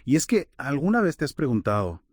Y es que, ¿alguna vez te has preguntado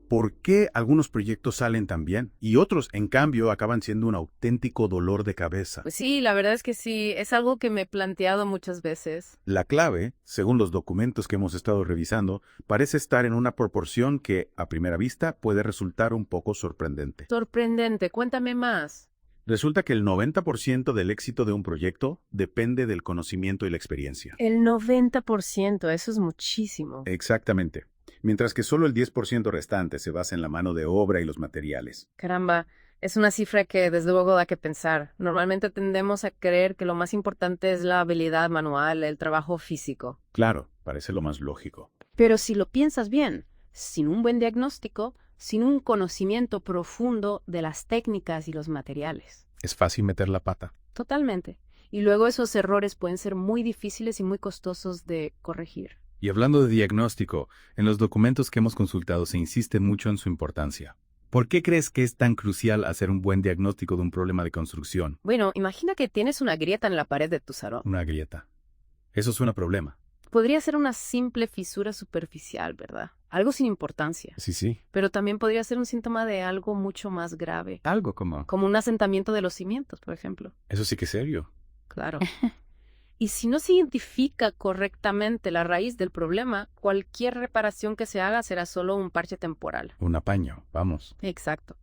por qué algunos proyectos salen tan bien y otros, en cambio, acaban siendo un auténtico dolor de cabeza? Pues sí, la verdad es que sí, es algo que me he planteado muchas veces. La clave, según los documentos que hemos estado revisando, parece estar en una proporción que, a primera vista, puede resultar un poco sorprendente. Sorprendente, cuéntame más. Resulta que el 90% del éxito de un proyecto depende del conocimiento y la experiencia. El 90%, eso es muchísimo. Exactamente. Mientras que solo el 10% restante se basa en la mano de obra y los materiales. Caramba, es una cifra que desde luego da que pensar. Normalmente tendemos a creer que lo más importante es la habilidad manual, el trabajo físico. Claro, parece lo más lógico. Pero si lo piensas bien, sin un buen diagnóstico, sin un conocimiento profundo de las técnicas y los materiales. Es fácil meter la pata. Totalmente. Y luego esos errores pueden ser muy difíciles y muy costosos de corregir. Y hablando de diagnóstico, en los documentos que hemos consultado se insiste mucho en su importancia. ¿Por qué crees que es tan crucial hacer un buen diagnóstico de un problema de construcción? Bueno, imagina que tienes una grieta en la pared de tu salón. Una grieta. Eso suena a problema. Podría ser una simple fisura superficial, ¿verdad? Algo sin importancia. Sí. Pero también podría ser un síntoma de algo mucho más grave. Algo como... Como un asentamiento de los cimientos, por ejemplo. Eso sí que es serio. Claro. Y si no se identifica correctamente la raíz del problema, cualquier reparación que se haga será solo un parche temporal. Un apaño, vamos. Exacto.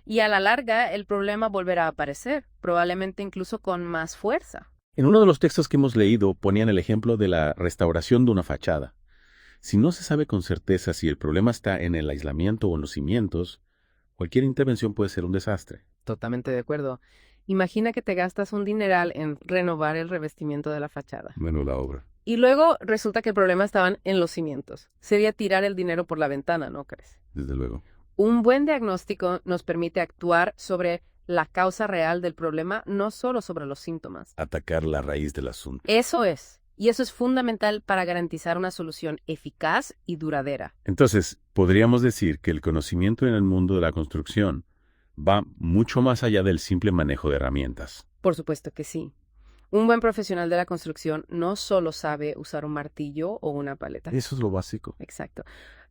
Y a la larga, el problema volverá a aparecer, probablemente incluso con más fuerza. En uno de los textos que hemos leído ponían el ejemplo de la restauración de una fachada. Si no se sabe con certeza si el problema está en el aislamiento o en los cimientos, cualquier intervención puede ser un desastre. Totalmente de acuerdo. Imagina que te gastas un dineral en renovar el revestimiento de la fachada. Menuda obra. Y luego resulta que el problema estaban en los cimientos. Sería tirar el dinero por la ventana, ¿no crees? Desde luego. Un buen diagnóstico nos permite actuar sobre la causa real del problema, no solo sobre los síntomas. Atacar la raíz del asunto. Eso es. Y eso es fundamental para garantizar una solución eficaz y duradera. Entonces, podríamos decir que el conocimiento en el mundo de la construcción va mucho más allá del simple manejo de herramientas. Por supuesto que sí. Un buen profesional de la construcción no solo sabe usar un martillo o una paleta. Eso es lo básico. Exacto.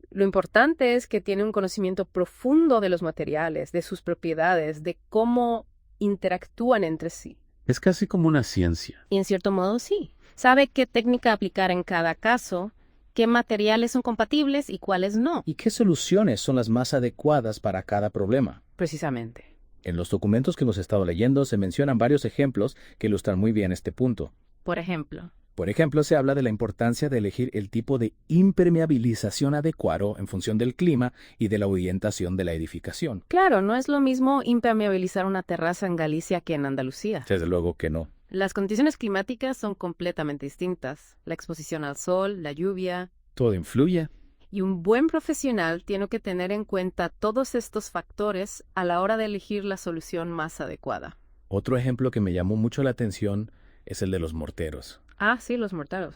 Lo importante es que tiene un conocimiento profundo de los materiales, de sus propiedades, de cómo interactúan entre sí. Es casi como una ciencia. Y en cierto modo sí. Sabe qué técnica aplicar en cada caso, qué materiales son compatibles y cuáles no. ¿Y qué soluciones son las más adecuadas para cada problema? Precisamente. En los documentos que hemos estado leyendo se mencionan varios ejemplos que ilustran muy bien este punto. Por ejemplo, Se habla de la importancia de elegir el tipo de impermeabilización adecuado en función del clima y de la orientación de la edificación. claro, no es lo mismo impermeabilizar una terraza en Galicia que en Andalucía. Desde luego que no. Las condiciones climáticas son completamente distintas. La exposición al sol, la lluvia. Todo influye. Y un buen profesional tiene que tener en cuenta todos estos factores a la hora de elegir la solución más adecuada. Otro ejemplo que me llamó mucho la atención es el de los morteros. Ah, sí, los morteros.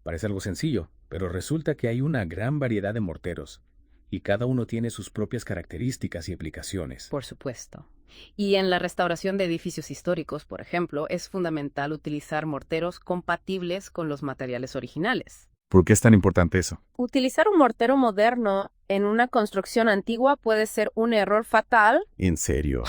Parece algo sencillo, pero resulta que hay una gran variedad de morteros, y cada uno tiene sus propias características y aplicaciones. Por supuesto. Y en la restauración de edificios históricos, por ejemplo, es fundamental utilizar morteros compatibles con los materiales originales. ¿Por qué es tan importante eso? Utilizar un mortero moderno en una construcción antigua puede ser un error fatal. ¿En serio?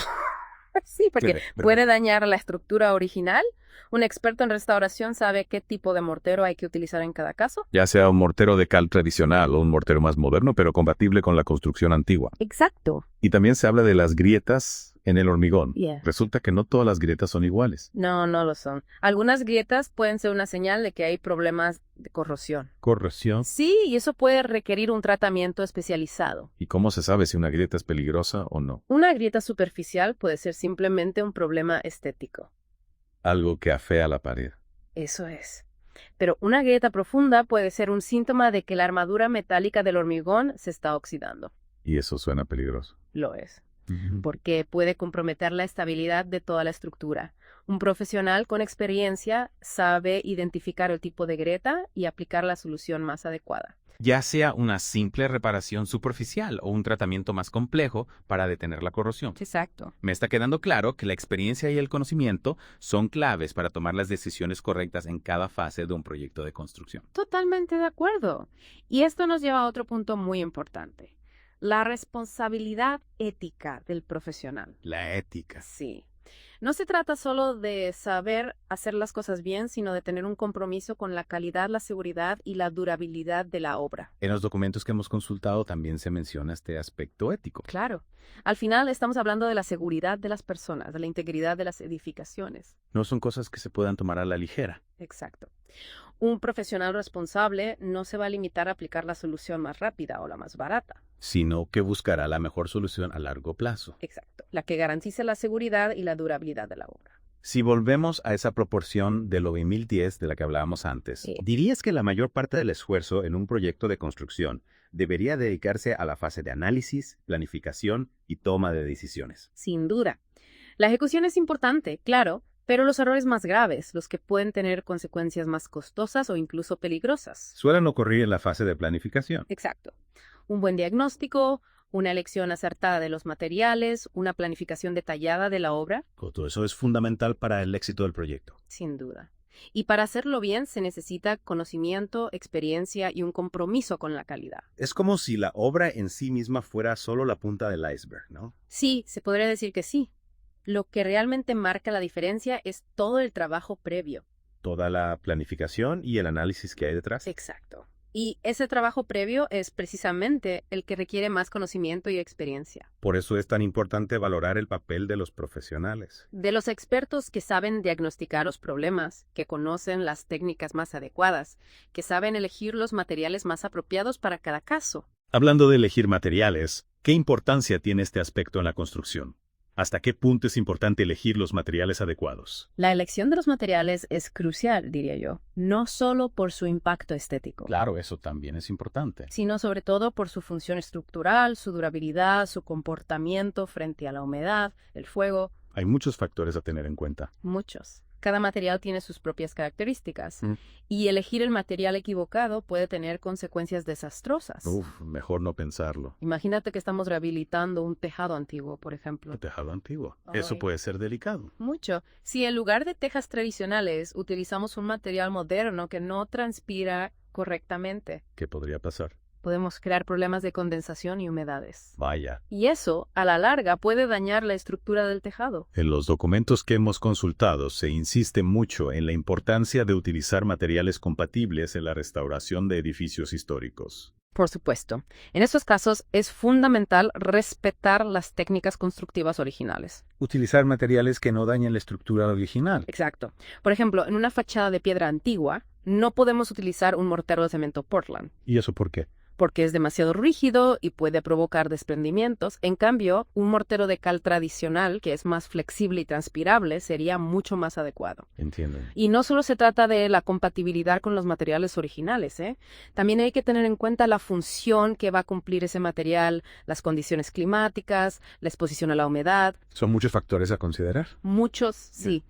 Sí, porque ¿Verdad? puede dañar la estructura original. Un experto en restauración sabe qué tipo de mortero hay que utilizar en cada caso. Ya sea un mortero de cal tradicional o un mortero más moderno, pero compatible con la construcción antigua. Exacto. Y también se habla de las grietas en el hormigón. Yeah. Resulta que no todas las grietas son iguales. No, no lo son. Algunas grietas pueden ser una señal de que hay problemas de corrosión. ¿Corrosión? Sí, y eso puede requerir un tratamiento especializado. ¿Y cómo se sabe si una grieta es peligrosa o no? Una grieta superficial puede ser simplemente un problema estético. Algo que afea la pared. Eso es. Pero una grieta profunda puede ser un síntoma de que la armadura metálica del hormigón se está oxidando. Y eso suena peligroso. Lo es. Porque puede comprometer la estabilidad de toda la estructura. Un profesional con experiencia sabe identificar el tipo de grieta y aplicar la solución más adecuada. Ya sea una simple reparación superficial o un tratamiento más complejo para detener la corrosión. Exacto. Me está quedando claro que la experiencia y el conocimiento son claves para tomar las decisiones correctas en cada fase de un proyecto de construcción. Totalmente de acuerdo. Y esto nos lleva a otro punto muy importante. La responsabilidad ética del profesional. La ética. Sí. No se trata solo de saber hacer las cosas bien, sino de tener un compromiso con la calidad, la seguridad y la durabilidad de la obra. En los documentos que hemos consultado también se menciona este aspecto ético. Claro. Al final estamos hablando de la seguridad de las personas, de la integridad de las edificaciones. No son cosas que se puedan tomar a la ligera. Exacto. Un profesional responsable no se va a limitar a aplicar la solución más rápida o la más barata. Sino que buscará la mejor solución a largo plazo. Exacto. La que garantice la seguridad y la durabilidad de la obra. Si volvemos a esa proporción del OB1010 de la que hablábamos antes, Sí. ¿dirías que la mayor parte del esfuerzo en un proyecto de construcción debería dedicarse a la fase de análisis, planificación y toma de decisiones? Sin duda. La ejecución es importante, claro, pero los errores más graves, los que pueden tener consecuencias más costosas o incluso peligrosas. Suelen ocurrir en la fase de planificación. Exacto. Un buen diagnóstico, una elección acertada de los materiales, una planificación detallada de la obra, Todo eso es fundamental para el éxito del proyecto. sin duda. Y para hacerlo bien se necesita conocimiento, experiencia y un compromiso con la calidad. Es como si la obra en sí misma fuera solo la punta del iceberg, ¿no? Sí, se podría decir que sí. Lo que realmente marca la diferencia es todo el trabajo previo. Toda la planificación y el análisis que hay detrás. Exacto. Y ese trabajo previo es precisamente el que requiere más conocimiento y experiencia. Por eso es tan importante valorar el papel de los profesionales. De los expertos que saben diagnosticar los problemas, que conocen las técnicas más adecuadas, que saben elegir los materiales más apropiados para cada caso. Hablando de elegir materiales, ¿qué importancia tiene este aspecto en la construcción? ¿Hasta qué punto es importante elegir los materiales adecuados? La elección de los materiales es crucial, diría yo, no solo por su impacto estético, Claro, eso también es importante. sino sobre todo por su función estructural, su durabilidad, su comportamiento frente a la humedad, el fuego, Hay muchos factores a tener en cuenta. muchos. Cada material tiene sus propias características Mm. y elegir el material equivocado puede tener consecuencias desastrosas. Mejor no pensarlo. Imagínate que estamos rehabilitando un tejado antiguo, por ejemplo. El tejado antiguo. Ay. Eso puede ser delicado. Mucho. Si en lugar de tejas tradicionales utilizamos un material moderno que no transpira correctamente, ¿Qué podría pasar? podemos crear problemas de condensación y humedades. Vaya. Y eso, a la larga, puede dañar la estructura del tejado. En los documentos que hemos consultado se insiste mucho en la importancia de utilizar materiales compatibles en la restauración de edificios históricos. Por supuesto. En estos casos es fundamental respetar las técnicas constructivas originales. Utilizar materiales que no dañen la estructura original. Exacto. Por ejemplo, en una fachada de piedra antigua, no podemos utilizar un mortero de cemento Portland, ¿Y eso por qué? porque es demasiado rígido y puede provocar desprendimientos. En cambio, un mortero de cal tradicional, que es más flexible y transpirable, sería mucho más adecuado. Entiendo. Y no solo se trata de la compatibilidad con los materiales originales, ¿eh? También hay que tener en cuenta la función que va a cumplir ese material, las condiciones climáticas, la exposición a la humedad. Son muchos factores a considerar. Muchos, sí.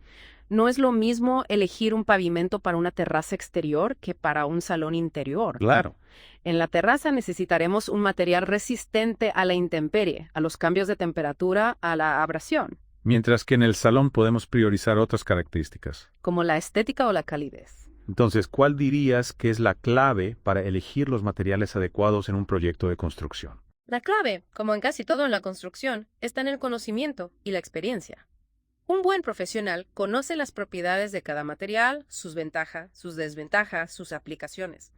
No es lo mismo elegir un pavimento para una terraza exterior que para un salón interior. Claro. En la terraza necesitaremos un material resistente a la intemperie, a los cambios de temperatura, a la abrasión, Mientras que en el salón podemos priorizar otras características. como la estética o la calidez. Entonces, ¿cuál dirías que es la clave para elegir los materiales adecuados en un proyecto de construcción? La clave, como en casi todo en la construcción, está en el conocimiento y la experiencia. Un buen profesional conoce las propiedades de cada material, sus ventajas, sus desventajas, sus aplicaciones,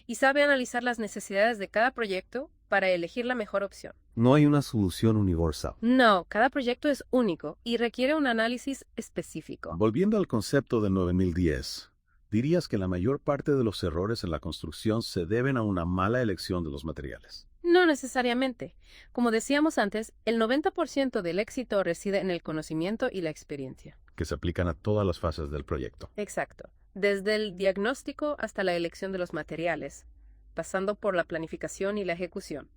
y sabe analizar las necesidades de cada proyecto para elegir la mejor opción. No hay una solución universal. No, cada proyecto es único y requiere un análisis específico. Volviendo al concepto del 9010, ¿dirías que la mayor parte de los errores en la construcción se deben a una mala elección de los materiales? No necesariamente. Como decíamos antes, el 90% del éxito reside en el conocimiento y la experiencia. Que se aplican a todas las fases del proyecto. Exacto. Desde el diagnóstico hasta la elección de los materiales, pasando por la planificación y la ejecución.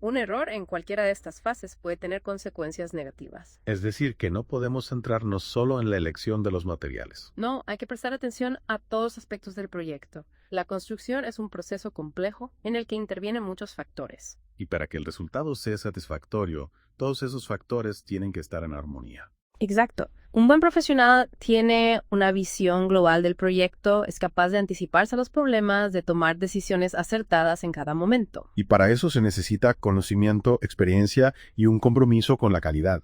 Un error en cualquiera de estas fases puede tener consecuencias negativas. Es decir, que no podemos centrarnos solo en la elección de los materiales. No, hay que prestar atención a todos los aspectos del proyecto. La construcción es un proceso complejo en el que intervienen muchos factores. Y para que el resultado sea satisfactorio, todos esos factores tienen que estar en armonía. Exacto. Un buen profesional tiene una visión global del proyecto, es capaz de anticiparse a los problemas, de tomar decisiones acertadas en cada momento. Y para eso se necesita conocimiento, experiencia y un compromiso con la calidad.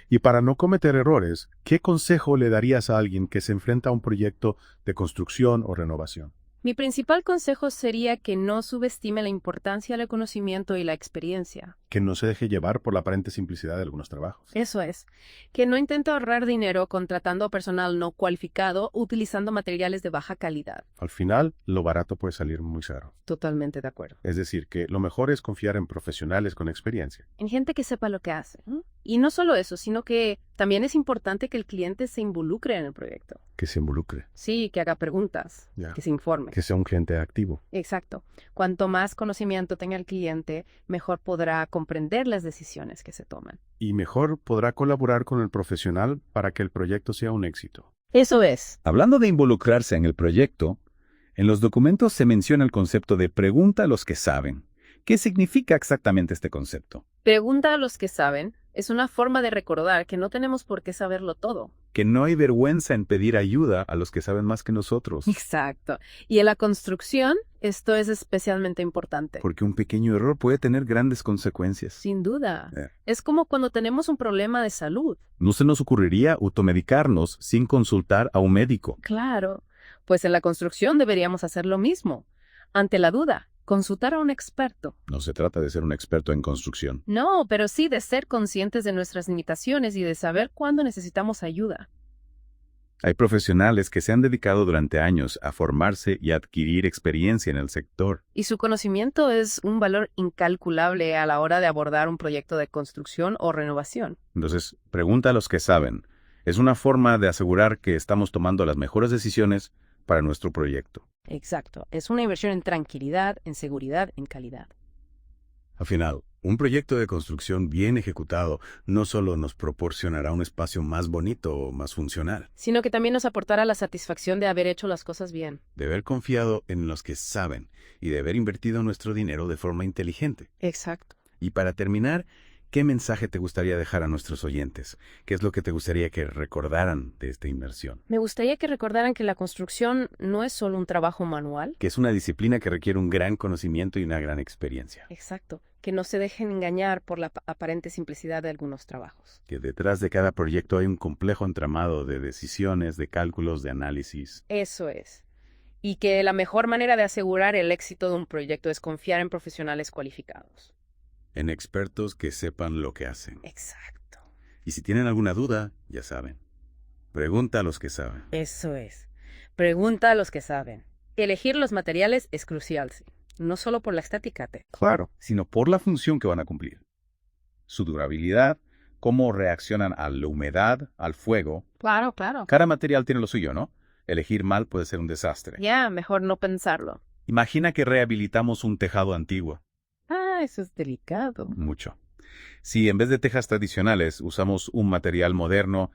Y para no cometer errores, ¿qué consejo le darías a alguien que se enfrenta a un proyecto de construcción o renovación? Mi principal consejo sería que no subestime la importancia del conocimiento y la experiencia. Que no se deje llevar por la aparente simplicidad de algunos trabajos. Eso es, que no intente ahorrar dinero contratando personal no cualificado o utilizando materiales de baja calidad. Al final, lo barato puede salir muy caro. Totalmente de acuerdo. Es decir, que lo mejor es confiar en profesionales con experiencia. En gente que sepa lo que hace. Y no solo eso, sino que también es importante que el cliente se involucre en el proyecto. Que se involucre. Sí, que haga preguntas, Ya. que se informe. Que sea un cliente activo. Exacto. Cuanto más conocimiento tenga el cliente, mejor podrá comprender las decisiones que se toman. Y mejor podrá colaborar con el profesional para que el proyecto sea un éxito. Eso es. Hablando de involucrarse en el proyecto, en los documentos se menciona el concepto de pregunta a los que saben. ¿Qué significa exactamente este concepto? Pregunta a los que saben es una forma de recordar que no tenemos por qué saberlo todo. Que no hay vergüenza en pedir ayuda a los que saben más que nosotros. Exacto. Y en la construcción, esto es especialmente importante. Porque un pequeño error puede tener grandes consecuencias. Sin duda. Eh. Es como cuando tenemos un problema de salud. No se nos ocurriría automedicarnos sin consultar a un médico. Claro. Pues en la construcción deberíamos hacer lo mismo. Ante la duda, consultar a un experto. No se trata de ser un experto en construcción. No, pero sí de ser conscientes de nuestras limitaciones y de saber cuándo necesitamos ayuda. Hay profesionales que se han dedicado durante años a formarse y a adquirir experiencia en el sector. Y su conocimiento es un valor incalculable a la hora de abordar un proyecto de construcción o renovación. Entonces, pregunta a los que saben. Es una forma de asegurar que estamos tomando las mejores decisiones para nuestro proyecto. Exacto. Es una inversión en tranquilidad, en seguridad, en calidad. Al final, un proyecto de construcción bien ejecutado no solo nos proporcionará un espacio más bonito o más funcional, Sino que también nos aportará la satisfacción de haber hecho las cosas bien. de haber confiado en los que saben y de haber invertido nuestro dinero de forma inteligente. Exacto. Y para terminar, ¿qué mensaje te gustaría dejar a nuestros oyentes? ¿Qué es lo que te gustaría que recordaran de esta inversión? Me gustaría que recordaran que la construcción no es solo un trabajo manual. Que es una disciplina que requiere un gran conocimiento y una gran experiencia. Exacto. Que no se dejen engañar por la aparente simplicidad de algunos trabajos. Que detrás de cada proyecto hay un complejo entramado de decisiones, de cálculos, de análisis. Eso es. Y que la mejor manera de asegurar el éxito de un proyecto es confiar en profesionales cualificados. En expertos que sepan lo que hacen. Exacto. Y si tienen alguna duda, ya saben. Pregunta a los que saben. Eso es. Pregunta a los que saben. Elegir los materiales es crucial, sí. No solo por la estética. Claro, sino por la función que van a cumplir. Su durabilidad, cómo reaccionan a la humedad, al fuego. Claro, claro. Cada material tiene lo suyo, ¿no? Elegir mal puede ser un desastre. Ya, mejor no pensarlo. Imagina que rehabilitamos un tejado antiguo. Ah, eso es delicado. Mucho. Si en vez de tejas tradicionales usamos un material moderno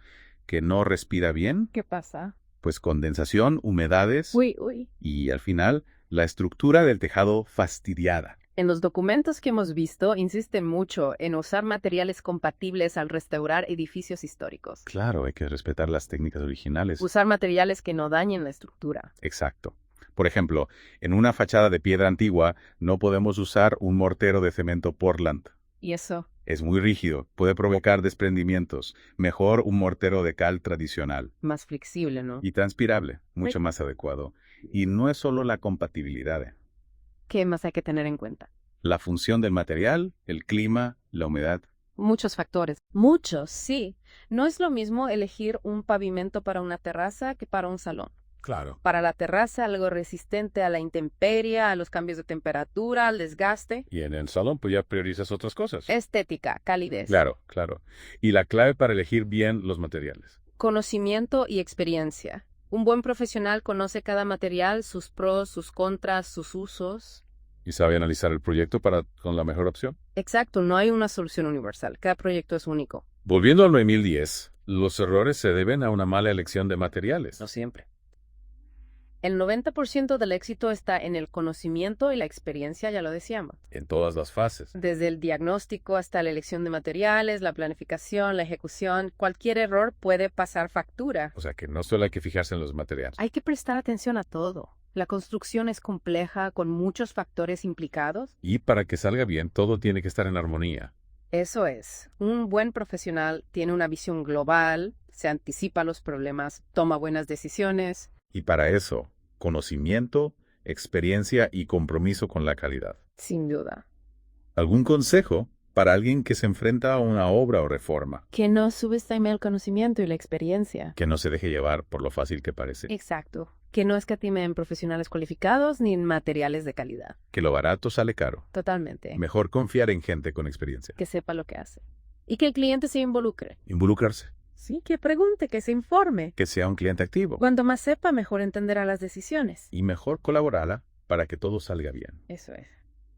que no respira bien, ¿Qué pasa? pues condensación, humedades Uy. y al final la estructura del tejado fastidiada. En los documentos que hemos visto, insisten mucho en usar materiales compatibles al restaurar edificios históricos. Claro, hay que respetar las técnicas originales. Usar materiales que no dañen la estructura. Exacto. Por ejemplo, en una fachada de piedra antigua no podemos usar un mortero de cemento Portland. ¿Y eso? Es muy rígido, puede provocar desprendimientos. Mejor un mortero de cal tradicional. Más flexible, ¿no? Y transpirable, mucho más adecuado. Y no es solo la compatibilidad. ¿Qué más hay que tener en cuenta? La función del material, el clima, la humedad. Muchos factores. Muchos, sí. No es lo mismo elegir un pavimento para una terraza que para un salón. Claro. Para la terraza, algo resistente a la intemperie, a los cambios de temperatura, al desgaste. Y en el salón, pues ya priorizas otras cosas. Estética, calidez. Claro. Y la clave para elegir bien los materiales. Conocimiento y experiencia. Un buen profesional conoce cada material, sus pros, sus contras, sus usos. Y sabe analizar el proyecto con la mejor opción. Exacto, no hay una solución universal. Cada proyecto es único. Volviendo al 9010, los errores se deben a una mala elección de materiales. No siempre. El 90% del éxito está en el conocimiento y la experiencia, ya lo decíamos. En todas las fases. Desde el diagnóstico hasta la elección de materiales, la planificación, la ejecución, cualquier error puede pasar factura. O sea que no solo hay que fijarse en los materiales. Hay que prestar atención a todo. La construcción es compleja, con muchos factores implicados. Y para que salga bien, todo tiene que estar en armonía. Eso es. Un buen profesional tiene una visión global, se anticipa a los problemas, toma buenas decisiones. Y para eso, conocimiento, experiencia y compromiso con la calidad. Sin duda. ¿Algún consejo para alguien que se enfrenta a una obra o reforma? Que no subestime el conocimiento y la experiencia. Que no se deje llevar por lo fácil que parece. Exacto. Que no escatime en profesionales cualificados ni en materiales de calidad. Que lo barato sale caro. Totalmente. Mejor confiar en gente con experiencia. Que sepa lo que hace. Y que el cliente se involucre. Involucrarse. Sí, que pregunte, que se informe. Que sea un cliente activo. Cuanto más sepa, mejor entenderá las decisiones. Y mejor colaborarla para que todo salga bien. Eso es.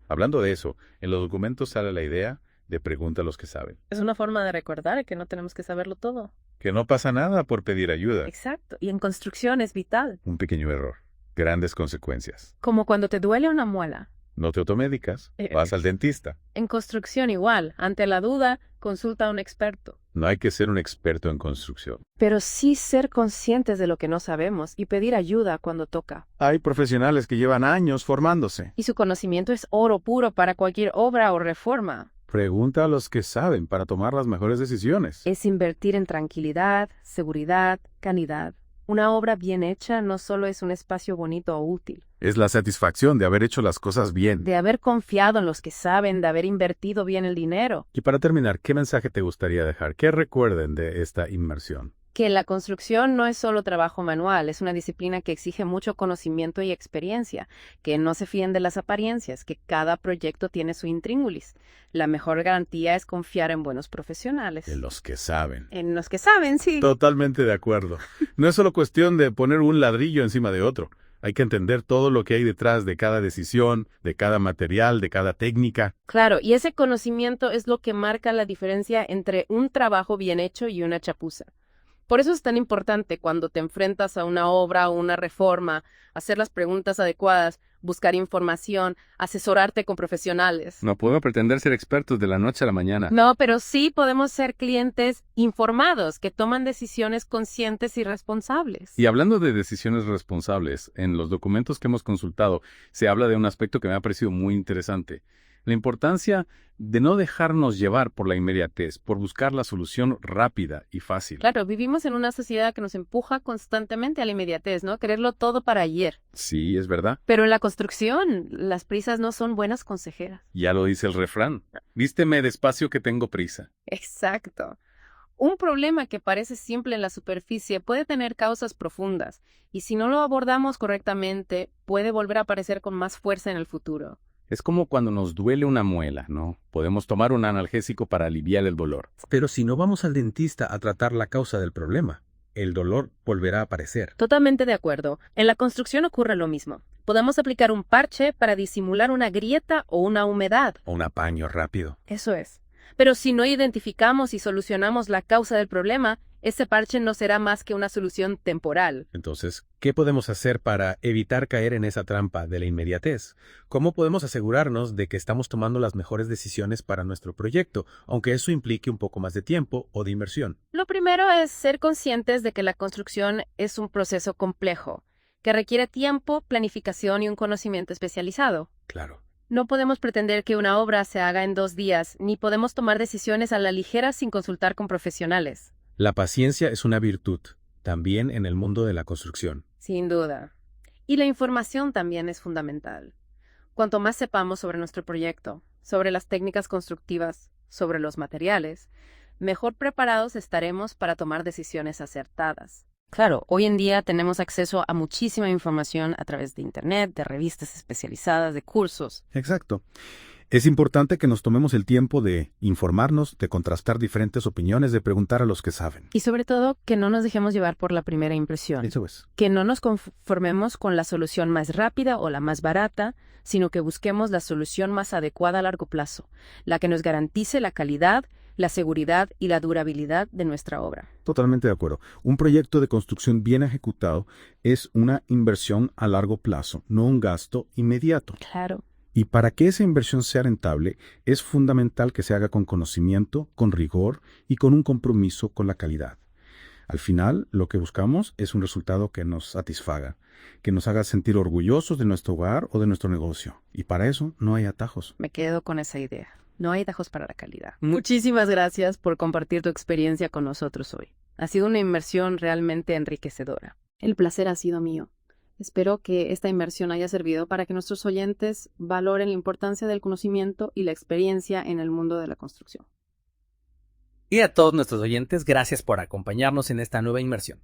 Hablando de eso, en los documentos sale la idea de pregunta a los que saben. Es una forma de recordar que no tenemos que saberlo todo. Que no pasa nada por pedir ayuda. Exacto. Y en construcción es vital. Un pequeño error. Grandes consecuencias. Como cuando te duele una muela. No te automedicas. Vas al dentista. En construcción igual. Ante la duda, consulta a un experto. No hay que ser un experto en construcción. Pero sí ser conscientes de lo que no sabemos y pedir ayuda cuando toca. Hay profesionales que llevan años formándose. Y su conocimiento es oro puro para cualquier obra o reforma. Pregunta a los que saben para tomar las mejores decisiones. Es invertir en tranquilidad, seguridad, calidad. Una obra bien hecha no solo es un espacio bonito o útil. Es la satisfacción de haber hecho las cosas bien. De haber confiado en los que saben, de haber invertido bien el dinero. Y para terminar, ¿qué mensaje te gustaría dejar? ¿Qué recuerden de esta inmersión? Que la construcción no es solo trabajo manual, es una disciplina que exige mucho conocimiento y experiencia, que no se fíen de las apariencias, que cada proyecto tiene su intríngulis. La mejor garantía es confiar en buenos profesionales. En los que saben. En los que saben, sí. Totalmente de acuerdo. No es solo cuestión de poner un ladrillo encima de otro. Hay que entender todo lo que hay detrás de cada decisión, de cada material, de cada técnica. Claro, y ese conocimiento es lo que marca la diferencia entre un trabajo bien hecho y una chapuza. Por eso es tan importante cuando te enfrentas a una obra o una reforma, hacer las preguntas adecuadas, buscar información, asesorarte con profesionales. No puedo pretender ser expertos de la noche a la mañana. No, pero sí podemos ser clientes informados que toman decisiones conscientes y responsables. Y hablando de decisiones responsables, en los documentos que hemos consultado se habla de un aspecto que me ha parecido muy interesante. La importancia de no dejarnos llevar por la inmediatez, por buscar la solución rápida y fácil. Claro, vivimos en una sociedad que nos empuja constantemente a la inmediatez, ¿no? Quererlo todo para ayer. Sí, es verdad. Pero en la construcción, las prisas no son buenas consejeras. Ya lo dice el refrán. Vísteme despacio que tengo prisa. Exacto. Un problema que parece simple en la superficie puede tener causas profundas, y si no lo abordamos correctamente, puede volver a aparecer con más fuerza en el futuro. Es como cuando nos duele una muela, ¿no? Podemos tomar un analgésico para aliviar el dolor. Pero si no vamos al dentista a tratar la causa del problema, el dolor volverá a aparecer. Totalmente de acuerdo. En la construcción ocurre lo mismo. Podemos aplicar un parche para disimular una grieta o una humedad. O un apaño rápido. Eso es. Pero si no identificamos y solucionamos la causa del problema, ese parche no será más que una solución temporal. Entonces, ¿qué podemos hacer para evitar caer en esa trampa de la inmediatez? ¿Cómo podemos asegurarnos de que estamos tomando las mejores decisiones para nuestro proyecto, aunque eso implique un poco más de tiempo o de inversión? Lo primero es ser conscientes de que la construcción es un proceso complejo, que requiere tiempo, planificación y un conocimiento especializado. Claro. No podemos pretender que una obra se haga en 2 días, ni podemos tomar decisiones a la ligera sin consultar con profesionales. La paciencia es una virtud, también en el mundo de la construcción. Sin duda. Y la información también es fundamental. Cuanto más sepamos sobre nuestro proyecto, sobre las técnicas constructivas, sobre los materiales, mejor preparados estaremos para tomar decisiones acertadas. Claro, hoy en día tenemos acceso a muchísima información a través de Internet, de revistas especializadas, de cursos. Exacto. Es importante que nos tomemos el tiempo de informarnos, de contrastar diferentes opiniones, de preguntar a los que saben. Y sobre todo, que no nos dejemos llevar por la primera impresión. Eso es. Que no nos conformemos con la solución más rápida o la más barata, sino que busquemos la solución más adecuada a largo plazo, la que nos garantice la calidad, la seguridad y la durabilidad de nuestra obra. Totalmente de acuerdo. Un proyecto de construcción bien ejecutado es una inversión a largo plazo, no un gasto inmediato. Claro. Y para que esa inversión sea rentable, es fundamental que se haga con conocimiento, con rigor y con un compromiso con la calidad. Al final, lo que buscamos es un resultado que nos satisfaga, que nos haga sentir orgullosos de nuestro hogar o de nuestro negocio. Y para eso no hay atajos. Me quedo con esa idea. No hay atajos para la calidad. Muchísimas gracias por compartir tu experiencia con nosotros hoy. Ha sido una inmersión realmente enriquecedora. El placer ha sido mío. Espero que esta inversión haya servido para que nuestros oyentes valoren la importancia del conocimiento y la experiencia en el mundo de la construcción. Y a todos nuestros oyentes, gracias por acompañarnos en esta nueva inmersión.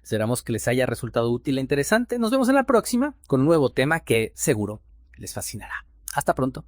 Esperamos que les haya resultado útil e interesante. Nos vemos en la próxima con un nuevo tema que seguro les fascinará. Hasta pronto.